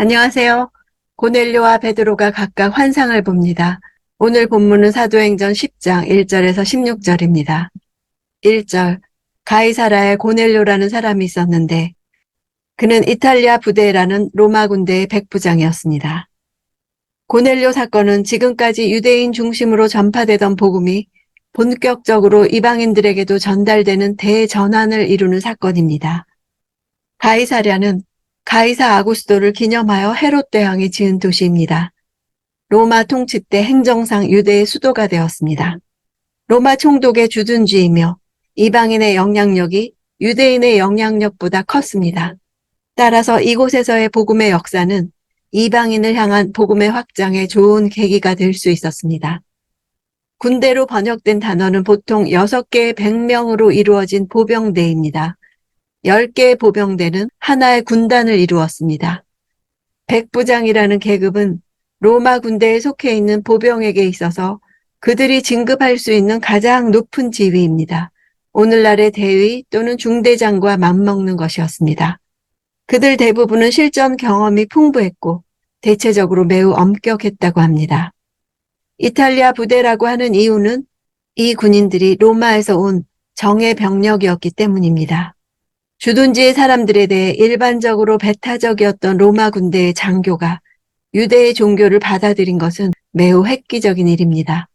안녕하세요. 고넬료와 베드로가 각각 환상을 봅니다. 오늘 본문은 사도행전 10장 1절에서 16절입니다. 1절, 가이사라에 고넬료라는 사람이 있었는데 그는 이탈리아 부대라는 로마 군대의 백부장이었습니다. 고넬료 사건은 지금까지 유대인 중심으로 전파되던 복음이 본격적으로 이방인들에게도 전달되는 대전환을 이루는 사건입니다. 가이사랴는 가이사 아구스도를 기념하여 헤롯 대왕이 지은 도시입니다. 로마 통치 때 행정상 유대의 수도가 되었습니다. 로마 총독의 주둔지이며 이방인의 영향력이 유대인의 영향력보다 컸습니다. 따라서 이곳에서의 복음의 역사는 이방인을 향한 복음의 확장에 좋은 계기가 될 수 있었습니다. 군대로 번역된 단어는 보통 6개의 100명으로 이루어진 보병대입니다. 10개의 보병대는 하나의 군단을 이루었습니다. 백부장이라는 계급은 로마 군대에 속해 있는 보병에게 있어서 그들이 진급할 수 있는 가장 높은 지위입니다. 오늘날의 대위 또는 중대장과 맞먹는 것이었습니다. 그들 대부분은 실전 경험이 풍부했고 대체적으로 매우 엄격했다고 합니다. 이탈리아 부대라고 하는 이유는 이 군인들이 로마에서 온 정예 병력이었기 때문입니다. 주둔지의 사람들에 대해 일반적으로 배타적이었던 로마 군대의 장교가 유대의 종교를 받아들인 것은 매우 획기적인 일입니다.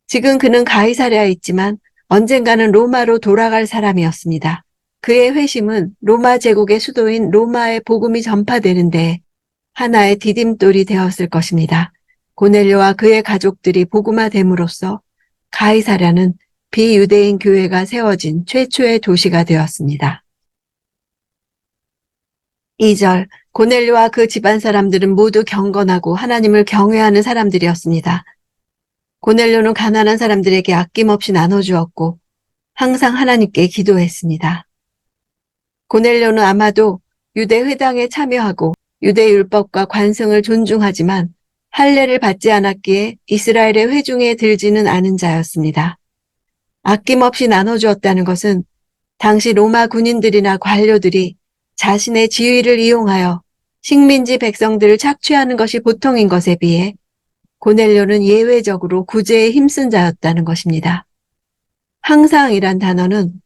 지금 그는 가이사랴에 있지만 언젠가는 로마로 돌아갈 사람이었습니다. 그의 회심은 로마 제국의 수도인 로마의 복음이 전파되는데 하나의 디딤돌이 되었을 것입니다. 고넬료와 그의 가족들이 복음화됨으로써 가이사랴는 비유대인 교회가 세워진 최초의 도시가 되었습니다. 2절, 고넬료와 그 집안 사람들은 모두 경건하고 하나님을 경외하는 사람들이었습니다. 고넬료는 가난한 사람들에게 아낌없이 나눠주었고 항상 하나님께 기도했습니다. 고넬료는 아마도 유대 회당에 참여하고 유대 율법과 관성을 존중하지만 할례를 받지 않았기에 이스라엘의 회중에 들지는 않은 자였습니다. 아낌없이 나눠주었다는 것은 당시 로마 군인들이나 관료들이 자신의 지위를 이용하여 식민지 백성들을 착취하는 것이 보통인 것에 비해 고넬료는 예외적으로 구제에 힘쓴 자였다는 것입니다. 항상이란 단어는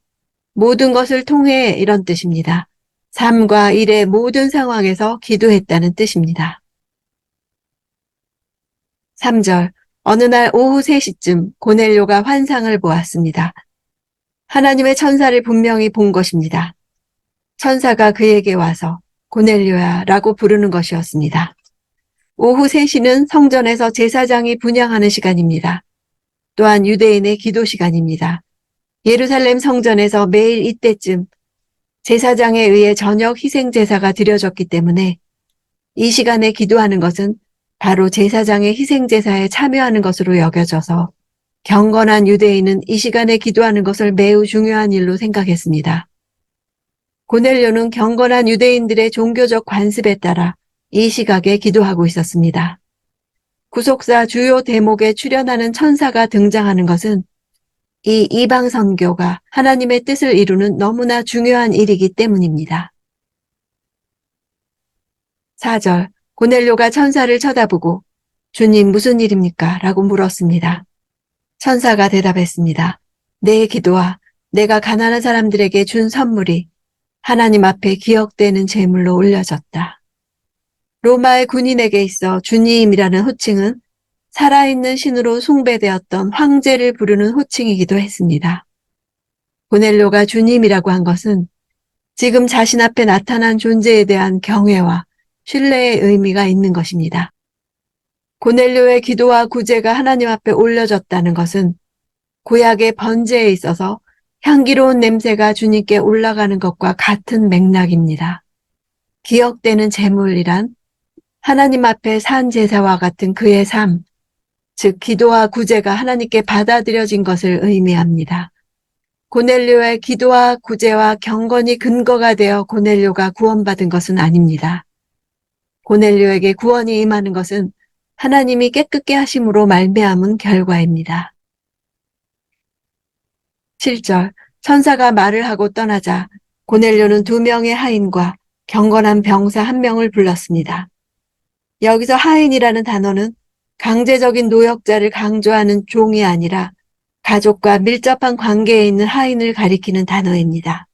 모든 것을 통해 이런 뜻입니다. 삶과 일의 모든 상황에서 기도했다는 뜻입니다. 3절, 어느 날 오후 3시쯤 고넬료가 환상을 보았습니다. 하나님의 천사를 분명히 본 것입니다. 천사가 그에게 와서 고넬료야 라고 부르는 것이었습니다. 오후 3시는 성전에서 제사장이 분향하는 시간입니다. 또한 유대인의 기도 시간입니다. 예루살렘 성전에서 매일 이때쯤 제사장에 의해 저녁 희생 제사가 드려졌기 때문에 이 시간에 기도하는 것은 바로 제사장의 희생 제사에 참여하는 것으로 여겨져서 경건한 유대인은 이 시간에 기도하는 것을 매우 중요한 일로 생각했습니다. 고넬료는 경건한 유대인들의 종교적 관습에 따라 이 시각에 기도하고 있었습니다. 구속사 주요 대목에 출연하는 천사가 등장하는 것은 이 이방 선교가 하나님의 뜻을 이루는 너무나 중요한 일이기 때문입니다. 4절, 고넬료가 천사를 쳐다보고 주님 무슨 일입니까? 라고 물었습니다. 천사가 대답했습니다. 내 기도와 내가 가난한 사람들에게 준 선물이 하나님 앞에 기억되는 제물로 올려졌다. 로마의 군인에게 있어 주님이라는 호칭은 살아있는 신으로 숭배되었던 황제를 부르는 호칭이기도 했습니다. 고넬료가 주님이라고 한 것은 지금 자신 앞에 나타난 존재에 대한 경외와 신뢰의 의미가 있는 것입니다. 고넬료의 기도와 구제가 하나님 앞에 올려졌다는 것은 구약의 번제에 있어서 향기로운 냄새가 주님께 올라가는 것과 같은 맥락입니다. 기억되는 제물이란 하나님 앞에 산 제사와 같은 그의 삶, 즉 기도와 구제가 하나님께 받아들여진 것을 의미합니다. 고넬료의 기도와 구제와 경건이 근거가 되어 고넬료가 구원받은 것은 아닙니다. 고넬료에게 구원이 임하는 것은 하나님이 깨끗게 하심으로 말미암은 결과입니다. 7절, 천사가 말을 하고 떠나자 고넬료는 2명의 하인과 경건한 병사 한 명을 불렀습니다. 여기서 하인이라는 단어는 강제적인 노역자를 강조하는 종이 아니라 가족과 밀접한 관계에 있는 하인을 가리키는 단어입니다.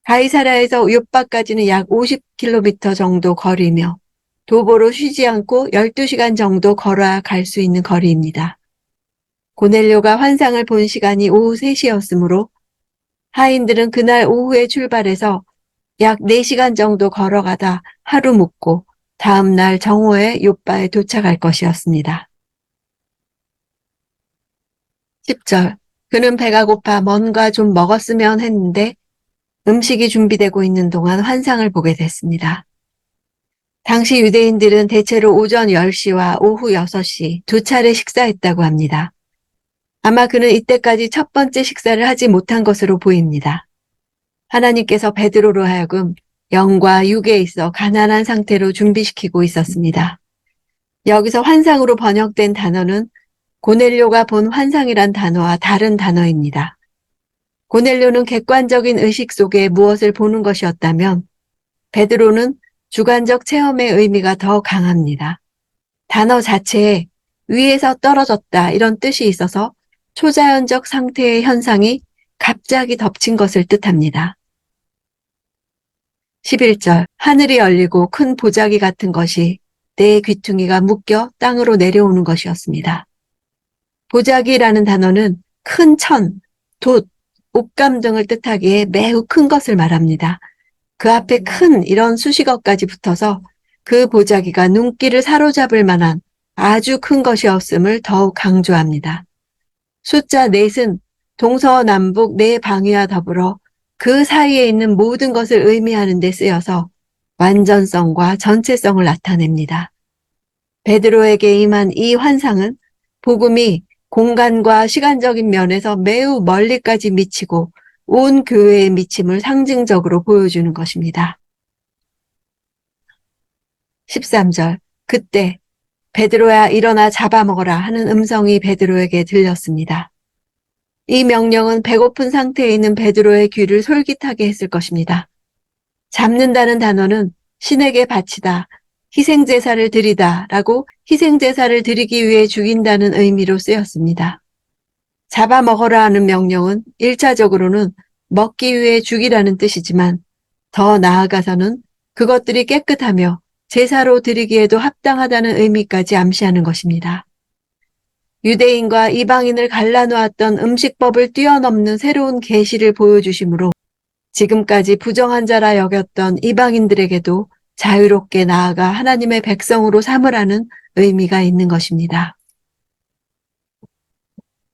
가이사랴에서 요빠까지는 약 50km 정도 거리며 도보로 쉬지 않고 12시간 정도 걸어야 갈 수 있는 거리입니다. 고넬료가 환상을 본 시간이 오후 3시였으므로 하인들은 그날 오후에 출발해서 약 4시간 정도 걸어가다 하루 묵고 다음 날 정오에 요빠에 도착할 것이었습니다. 10절. 그는 배가 고파 뭔가 좀 먹었으면 했는데 음식이 준비되고 있는 동안 환상을 보게 됐습니다. 당시 유대인들은 대체로 오전 10시와 오후 6시 두 차례 식사했다고 합니다. 아마 그는 이때까지 첫 번째 식사를 하지 못한 것으로 보입니다. 하나님께서 베드로로 하여금 영과 육에 있어 가난한 상태로 준비시키고 있었습니다. 여기서 환상으로 번역된 단어는 고넬료가 본 환상이란 단어와 다른 단어입니다. 고넬료는 객관적인 의식 속에 무엇을 보는 것이었다면 베드로는 주관적 체험의 의미가 더 강합니다. 단어 자체에 위에서 떨어졌다 이런 뜻이 있어서 초자연적 상태의 현상이 갑자기 덮친 것을 뜻합니다. 11절. 하늘이 열리고 큰 보자기 같은 것이 내 귀퉁이가 묶여 땅으로 내려오는 것이었습니다. 보자기라는 단어는 큰 천, 돛, 옷감 등을 뜻하기에 매우 큰 것을 말합니다. 그 앞에 큰 이런 수식어까지 붙어서 그 보자기가 눈길을 사로잡을 만한 아주 큰 것이었음을 더욱 강조합니다. 숫자 넷은 동서남북 네 방위와 더불어 그 사이에 있는 모든 것을 의미하는 데 쓰여서 완전성과 전체성을 나타냅니다. 베드로에게 임한 이 환상은 복음이 공간과 시간적인 면에서 매우 멀리까지 미치고 온 교회에 미침을 상징적으로 보여주는 것입니다. 13절. 그때 베드로야 일어나 잡아먹어라 하는 음성이 베드로에게 들렸습니다. 이 명령은 배고픈 상태에 있는 베드로의 귀를 솔깃하게 했을 것입니다. 잡는다는 단어는 신에게 바치다, 희생제사를 드리다 라고 희생제사를 드리기 위해 죽인다는 의미로 쓰였습니다. 잡아먹어라 하는 명령은 1차적으로는 먹기 위해 죽이라는 뜻이지만 더 나아가서는 그것들이 깨끗하며 제사로 드리기에도 합당하다는 의미까지 암시하는 것입니다. 유대인과 이방인을 갈라놓았던 음식법을 뛰어넘는 새로운 계시를 보여주심으로 지금까지 부정한 자라 여겼던 이방인들에게도 자유롭게 나아가 하나님의 백성으로 삼으라는 의미가 있는 것입니다.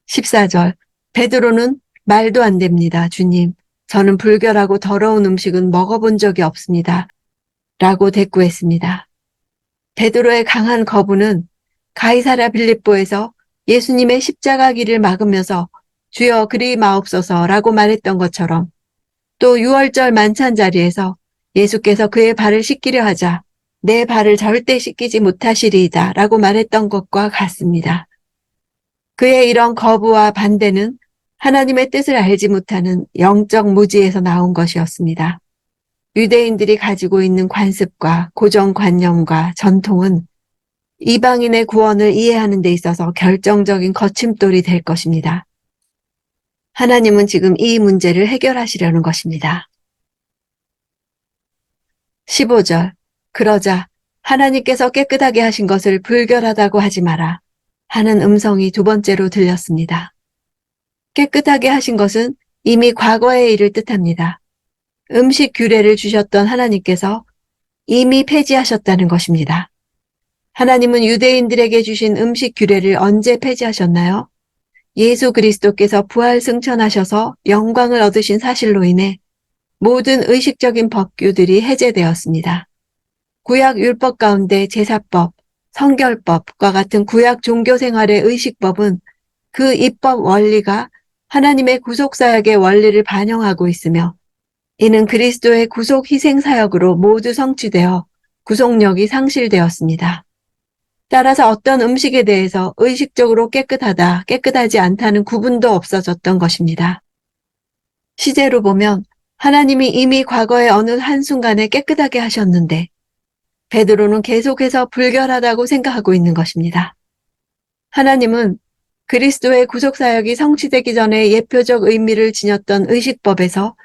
14절. 베드로는 말도 안 됩니다. 주님, 저는 불결하고 더러운 음식은 먹어본 적이 없습니다. 라고 대꾸했습니다. 베드로의 강한 거부는 가이사랴 빌립보에서 예수님의 십자가 길을 막으면서 주여 그리 마옵소서라고 말했던 것처럼 또 유월절 만찬 자리에서 예수께서 그의 발을 씻기려 하자 내 발을 절대 씻기지 못하시리이다 라고 말했던 것과 같습니다. 그의 이런 거부와 반대는 하나님의 뜻을 알지 못하는 영적 무지에서 나온 것이었습니다. 유대인들이 가지고 있는 관습과 고정관념과 전통은 이방인의 구원을 이해하는 데 있어서 결정적인 거침돌이 될 것입니다. 하나님은 지금 이 문제를 해결하시려는 것입니다. 15절. 그러자 하나님께서 깨끗하게 하신 것을 불결하다고 하지 마라 하는 음성이 두 번째로 들렸습니다. 깨끗하게 하신 것은 이미 과거의 일을 뜻합니다. 음식 규례를 주셨던 하나님께서 이미 폐지하셨다는 것입니다. 하나님은 유대인들에게 주신 음식 규례를 언제 폐지하셨나요? 예수 그리스도께서 부활 승천하셔서 영광을 얻으신 사실로 인해 모든 의식적인 법규들이 해제되었습니다. 구약 율법 가운데 제사법, 성결법과 같은 구약 종교 생활의 의식법은 그 입법 원리가 하나님의 구속사역의 원리를 반영하고 있으며 이는 그리스도의 구속 희생 사역으로 모두 성취되어 구속력이 상실되었습니다. 따라서 어떤 음식에 대해서 의식적으로 깨끗하다, 깨끗하지 않다는 구분도 없어졌던 것입니다. 시제로 보면 하나님이 이미 과거의 어느 한순간에 깨끗하게 하셨는데 베드로는 계속해서 불결하다고 생각하고 있는 것입니다. 하나님은 그리스도의 구속사역이 성취되기 전에 예표적 의미를 지녔던 의식법에서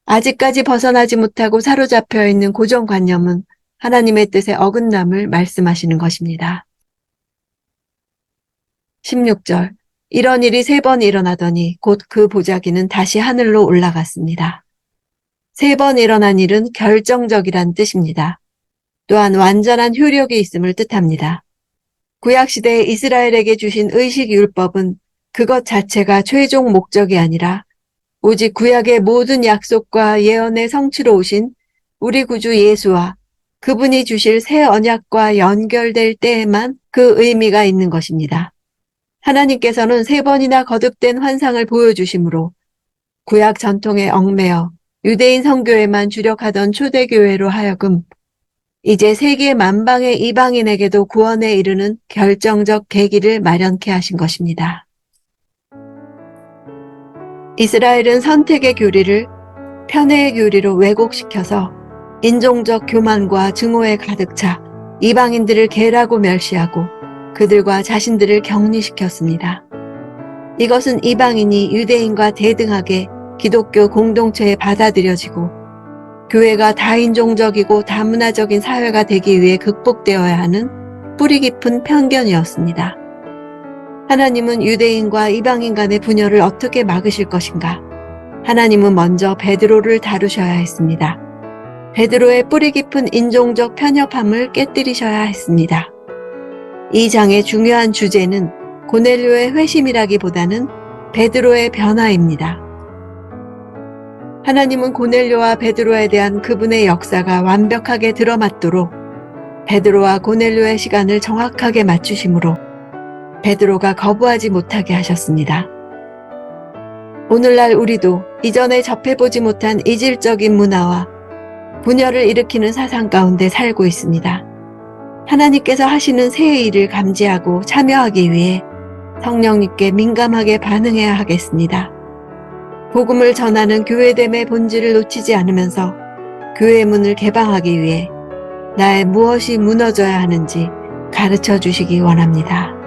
아직까지 벗어나지 못하고 사로잡혀 있는 고정관념은 하나님의 뜻의 어긋남을 말씀하시는 것입니다. 16절. 이런 일이 3번 일어나더니 곧 그 보자기는 다시 하늘로 올라갔습니다. 3번 일어난 일은 결정적이란 뜻입니다. 또한 완전한 효력이 있음을 뜻합니다. 구약시대에 이스라엘에게 주신 의식율법은 그것 자체가 최종 목적이 아니라 오직 구약의 모든 약속과 예언의 성취로 오신 우리 구주 예수와 그분이 주실 새 언약과 연결될 때에만 그 의미가 있는 것입니다. 하나님께서는 3번이나 거듭된 환상을 보여주심으로 구약 전통에 얽매여 유대인 선교에만 주력하던 초대교회로 하여금 이제 세계 만방의 이방인에게도 구원에 이르는 결정적 계기를 마련케 하신 것입니다. 이스라엘은 선택의 교리를 편애의 교리로 왜곡시켜서 인종적 교만과 증오에 가득 차 이방인들을 개라고 멸시하고 그들과 자신들을 격리시켰습니다. 이것은 이방인이 유대인과 대등하게 기독교 공동체에 받아들여지고 교회가 다인종적이고 다문화적인 사회가 되기 위해 극복되어야 하는 뿌리 깊은 편견이었습니다. 하나님은 유대인과 이방인 간의 분열을 어떻게 막으실 것인가? 하나님은 먼저 베드로를 다루셔야 했습니다. 베드로의 뿌리 깊은 인종적 편협함을 깨뜨리셔야 했습니다. 이 장의 중요한 주제는 고넬료의 회심이라기보다는 베드로의 변화입니다. 하나님은 고넬료와 베드로에 대한 그분의 역사가 완벽하게 들어맞도록 베드로와 고넬료의 시간을 정확하게 맞추심으로 베드로가 거부하지 못하게 하셨습니다. 오늘날 우리도 이전에 접해보지 못한 이질적인 문화와 분열을 일으키는 사상 가운데 살고 있습니다. 하나님께서 하시는 새 일을 감지하고 참여하기 위해 성령님께 민감하게 반응해야 하겠습니다. 복음을 전하는 교회됨의 본질을 놓치지 않으면서 교회의 문을 개방하기 위해 나의 무엇이 무너져야 하는지 가르쳐 주시기 원합니다.